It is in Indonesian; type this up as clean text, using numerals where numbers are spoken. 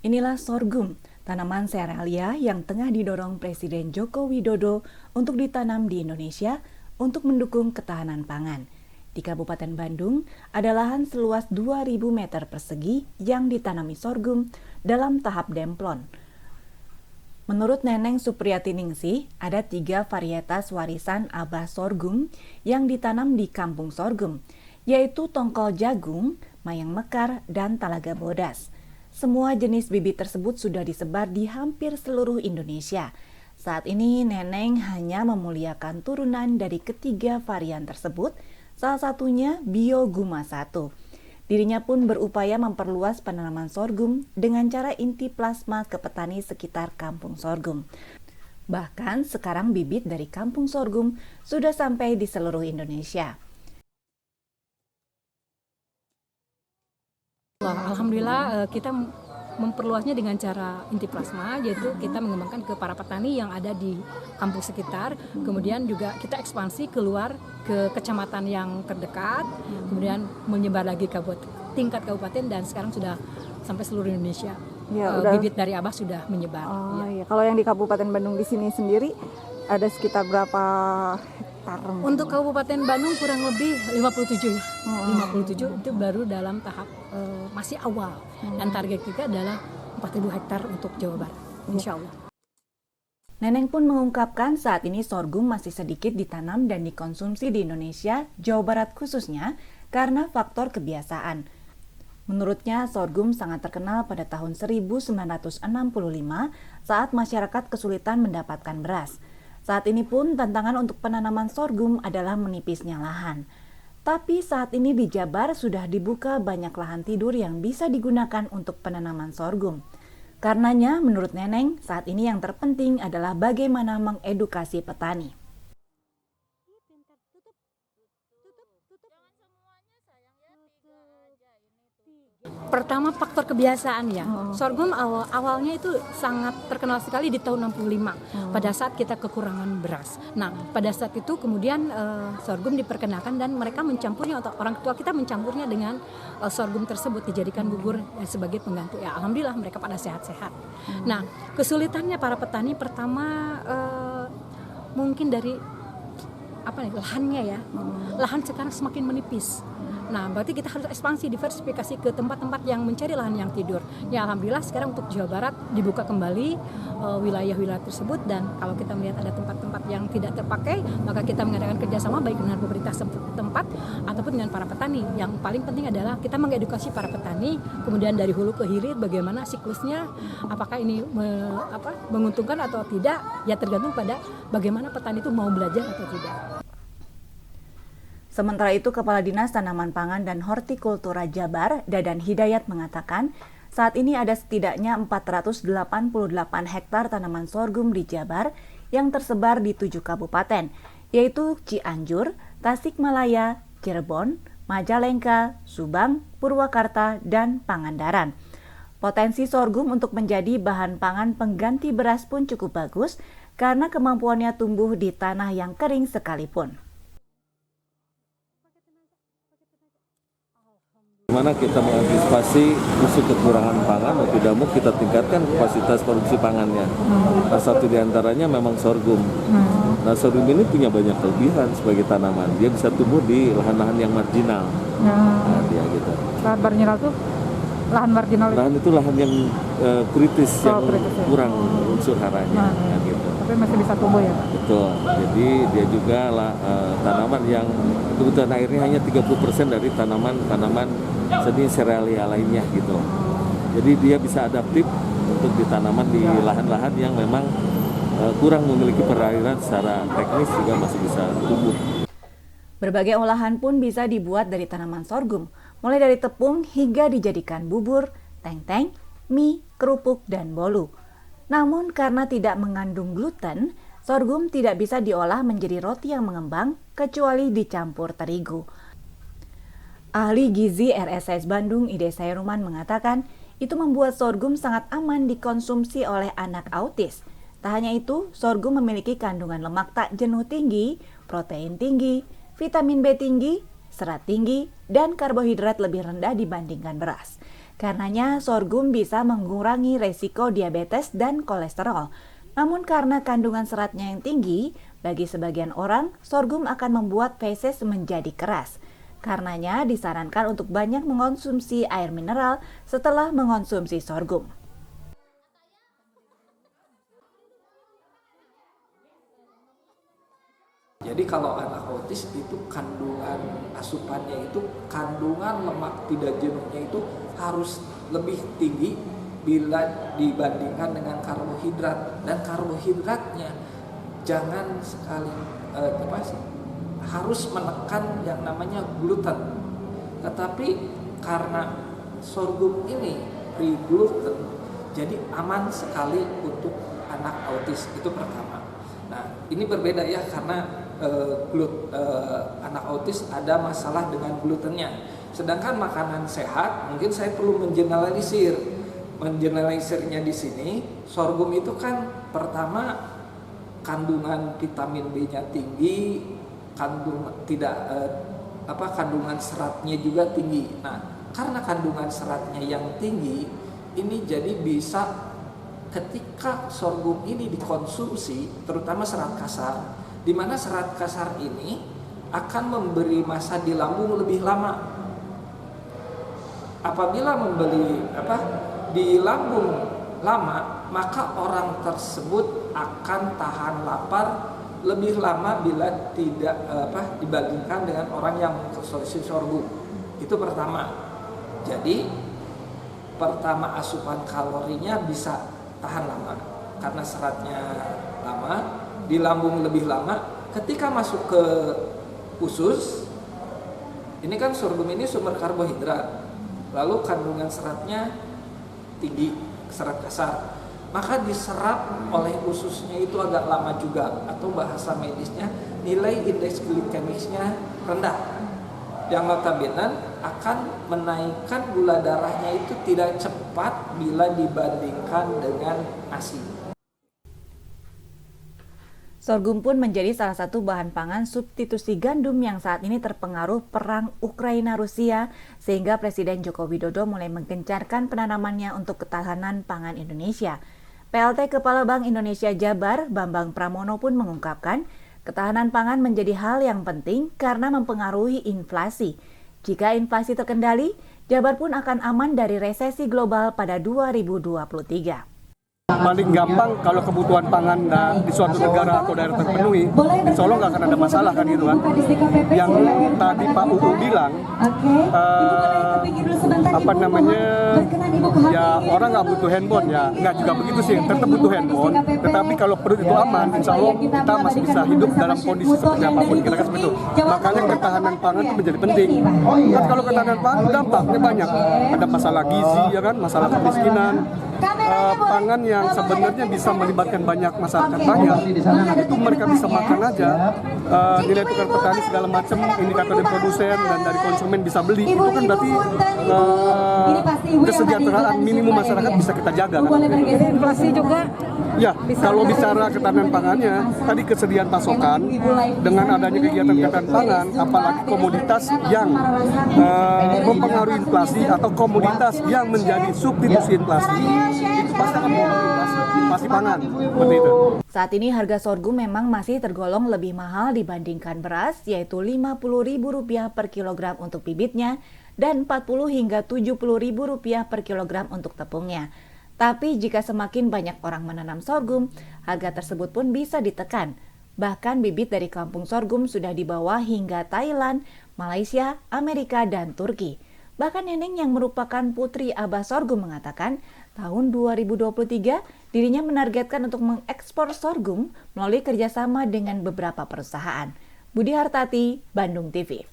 Inilah sorghum, tanaman serealia yang tengah didorong Presiden Joko Widodo untuk ditanam di Indonesia untuk mendukung ketahanan pangan. Di Kabupaten Bandung, ada lahan seluas 2.000 meter persegi yang ditanami sorghum dalam tahap demplon. Menurut Neneng Supriyati Ningsih, ada 3 varietas warisan Abah sorghum yang ditanam di Kampung Sorghum, yaitu tongkol jagung, mayang mekar, dan talaga bodas. Semua jenis bibit tersebut sudah disebar di hampir seluruh Indonesia. Saat ini Neneng hanya memuliakan turunan dari ketiga varian tersebut, salah satunya Bio Guma 1. Dirinya pun berupaya memperluas penanaman sorghum dengan cara inti plasma ke petani sekitar Kampung Sorghum. Bahkan sekarang bibit dari Kampung Sorghum sudah sampai di seluruh Indonesia. Alhamdulillah kita memperluasnya dengan cara inti plasma, yaitu kita mengembangkan ke para petani yang ada di kampung sekitar, kemudian juga kita ekspansi keluar ke kecamatan yang terdekat, kemudian menyebar lagi ke tingkat kabupaten dan sekarang sudah sampai seluruh Indonesia. Ya, bibit dari Abah sudah menyebar. Iya. Kalau yang di Kabupaten Bandung di sini sendiri ada sekitar berapa hektar? Untuk Kabupaten Bandung kurang lebih 57 ya. 57 itu baru dalam tahap masih awal. Dan target kita adalah 4.000 hektar untuk Jawa Barat, insya Allah. Neneng pun mengungkapkan saat ini sorghum masih sedikit ditanam dan dikonsumsi di Indonesia, Jawa Barat khususnya, karena faktor kebiasaan. Menurutnya, sorghum sangat terkenal pada tahun 1965 saat masyarakat kesulitan mendapatkan beras. Saat ini pun tantangan untuk penanaman sorghum adalah menipisnya lahan. Tapi saat ini di Jabar sudah dibuka banyak lahan tidur yang bisa digunakan untuk penanaman sorghum. Karenanya, menurut Neneng, saat ini yang terpenting adalah bagaimana mengedukasi petani. Pertama faktor kebiasaan ya. Sorghum awalnya itu sangat terkenal sekali di tahun 65 pada saat kita kekurangan beras. Nah, pada saat itu kemudian sorghum diperkenalkan dan mereka mencampurnya, atau orang tua kita mencampurnya dengan sorghum tersebut dijadikan bubur sebagai pengganti. Ya, alhamdulillah mereka pada sehat-sehat. Nah, kesulitannya para petani pertama mungkin dari lahannya ya. Lahan sekarang semakin menipis. Nah, berarti kita harus ekspansi, diversifikasi ke tempat-tempat yang mencari lahan yang tidur. Ya, alhamdulillah sekarang untuk Jawa Barat dibuka kembali wilayah-wilayah tersebut, dan kalau kita melihat ada tempat-tempat yang tidak terpakai, maka kita mengadakan kerjasama baik dengan pemerintah setempat ataupun dengan para petani. Yang paling penting adalah kita mengedukasi para petani, kemudian dari hulu ke hilir bagaimana siklusnya, apakah ini menguntungkan atau tidak, ya tergantung pada bagaimana petani itu mau belajar atau tidak. Sementara itu, Kepala Dinas Tanaman Pangan dan Hortikultura Jabar, Dadan Hidayat, mengatakan saat ini ada setidaknya 488 hektar tanaman sorghum di Jabar yang tersebar di 7 kabupaten, yaitu Cianjur, Tasikmalaya, Cirebon, Majalengka, Subang, Purwakarta, dan Pangandaran. Potensi sorghum untuk menjadi bahan pangan pengganti beras pun cukup bagus karena kemampuannya tumbuh di tanah yang kering sekalipun. Bagaimana kita mengantisipasi isu kekurangan pangan, mau tidak mau kita tingkatkan kapasitas produksi pangannya. Nah, satu diantaranya memang sorghum. Nah, sorghum ini punya banyak kelebihan sebagai tanaman. Dia bisa tumbuh di lahan-lahan yang marginal. Nah, dia gitu. Lahan marginal itu lahan itu lahan yang kritis, yang kurang unsur haranya. Nah, gitu. Tapi masih bisa tumbuh ya, Pak? Betul. Jadi dia juga tanaman yang kebutuhan airnya hanya 30% dari tanaman jenis serealia lainnya gitu. Jadi dia bisa adaptif untuk ditanaman di lahan-lahan yang memang kurang memiliki perairan, secara teknis juga masih bisa tumbuh. Berbagai olahan pun bisa dibuat dari tanaman sorghum, mulai dari tepung hingga dijadikan bubur, teng-teng, mie, kerupuk, dan bolu. Namun karena tidak mengandung gluten, sorghum tidak bisa diolah menjadi roti yang mengembang kecuali dicampur terigu. Ahli gizi RSS Bandung Ide Sairuman mengatakan itu membuat sorghum sangat aman dikonsumsi oleh anak autis. Tak hanya itu, sorghum memiliki kandungan lemak tak jenuh tinggi, protein tinggi, vitamin B tinggi, serat tinggi, dan karbohidrat lebih rendah dibandingkan beras. Karenanya, sorghum bisa mengurangi resiko diabetes dan kolesterol. Namun karena kandungan seratnya yang tinggi, bagi sebagian orang, sorghum akan membuat feses menjadi keras. Karenanya disarankan untuk banyak mengonsumsi air mineral setelah mengonsumsi sorghum. Jadi kalau anak autis itu kandungan asupannya itu kandungan lemak tidak jenuhnya itu harus lebih tinggi bila dibandingkan dengan karbohidrat, dan karbohidratnya jangan sekali harus menekan yang namanya gluten. Tetapi karena sorghum ini free gluten, jadi aman sekali untuk anak autis, itu pertama. Nah, ini berbeda ya karena anak autis ada masalah dengan glutennya. Sedangkan makanan sehat mungkin saya perlu mengeneralisir. Mengeneralisirnya di sini, sorghum itu kan pertama kandungan vitamin B-nya tinggi, kandungan seratnya juga tinggi. Nah, karena kandungan seratnya yang tinggi, ini jadi bisa ketika sorghum ini dikonsumsi, terutama serat kasar, di mana serat kasar ini akan memberi masa di lambung lebih lama. Apabila di lambung lama, maka orang tersebut akan tahan lapar lebih lama bila tidak dibandingkan dengan orang yang mengkonsumsi sorghum. Itu pertama. Jadi pertama asupan kalorinya bisa tahan lama karena seratnya lama, di lambung lebih lama. Ketika masuk ke usus, ini kan sorghum ini sumber karbohidrat, lalu kandungan seratnya tinggi, serat kasar, maka diserap oleh ususnya itu agak lama juga, atau bahasa medisnya nilai indeks glikemiknya rendah, yang notabene akan menaikkan gula darahnya itu tidak cepat bila dibandingkan dengan nasi. Sorghum pun menjadi salah satu bahan pangan substitusi gandum yang saat ini terpengaruh perang Ukraina-Rusia, sehingga Presiden Joko Widodo mulai menggencarkan penanamannya untuk ketahanan pangan Indonesia. PLT Kepala Bank Indonesia Jabar, Bambang Pramono pun mengungkapkan, ketahanan pangan menjadi hal yang penting karena mempengaruhi inflasi. Jika inflasi terkendali, Jabar pun akan aman dari resesi global pada 2023. Paling gampang kalau kebutuhan pangan di suatu negara atau daerah terpenuhi, insya Allah nggak akan ada masalah kan gitu kan. Yang tadi Pak UU bilang, ya orang nggak butuh handphone, ya nggak juga begitu sih, tetap butuh handphone. Tetapi kalau perut itu aman, insya Allah kita masih bisa hidup dalam kondisi seperti apapun, kira-kira seperti itu. Makanya ketahanan pangan itu menjadi penting. Kan kalau ketahanan pangan dampaknya banyak, ada masalah gizi, ya kan, masalah kemiskinan. Pangan yang sebenarnya bisa melibatkan banyak masyarakat banyak, itu mereka bisa makan aja, nilai tukar petani segala macam, indikator dari produsen dan dari konsumen bisa beli, itu kan berarti kesejahteraan minimum masyarakat bisa kita jaga kan. Inflasi juga. Ya, kalau bicara ketahanan pangannya, tadi kesediaan pasokan dengan adanya kegiatan pangan, apalagi komoditas yang mempengaruhi inflasi atau komoditas yang menjadi substitusi inflasi, itu pasti akan mempengaruhi inflasi pangan, seperti itu. Saat ini harga sorghum memang masih tergolong lebih mahal dibandingkan beras, yaitu Rp50.000 per kilogram untuk bibitnya dan Rp40 hingga Rp70.000 per kilogram untuk tepungnya. Tapi jika semakin banyak orang menanam sorghum, harga tersebut pun bisa ditekan. Bahkan bibit dari kampung sorghum sudah dibawa hingga Thailand, Malaysia, Amerika, dan Turki. Bahkan Neneng yang merupakan putri abah sorghum mengatakan, tahun 2023 dirinya menargetkan untuk mengekspor sorghum melalui kerjasama dengan beberapa perusahaan. Budi Hartati, Bandung TV.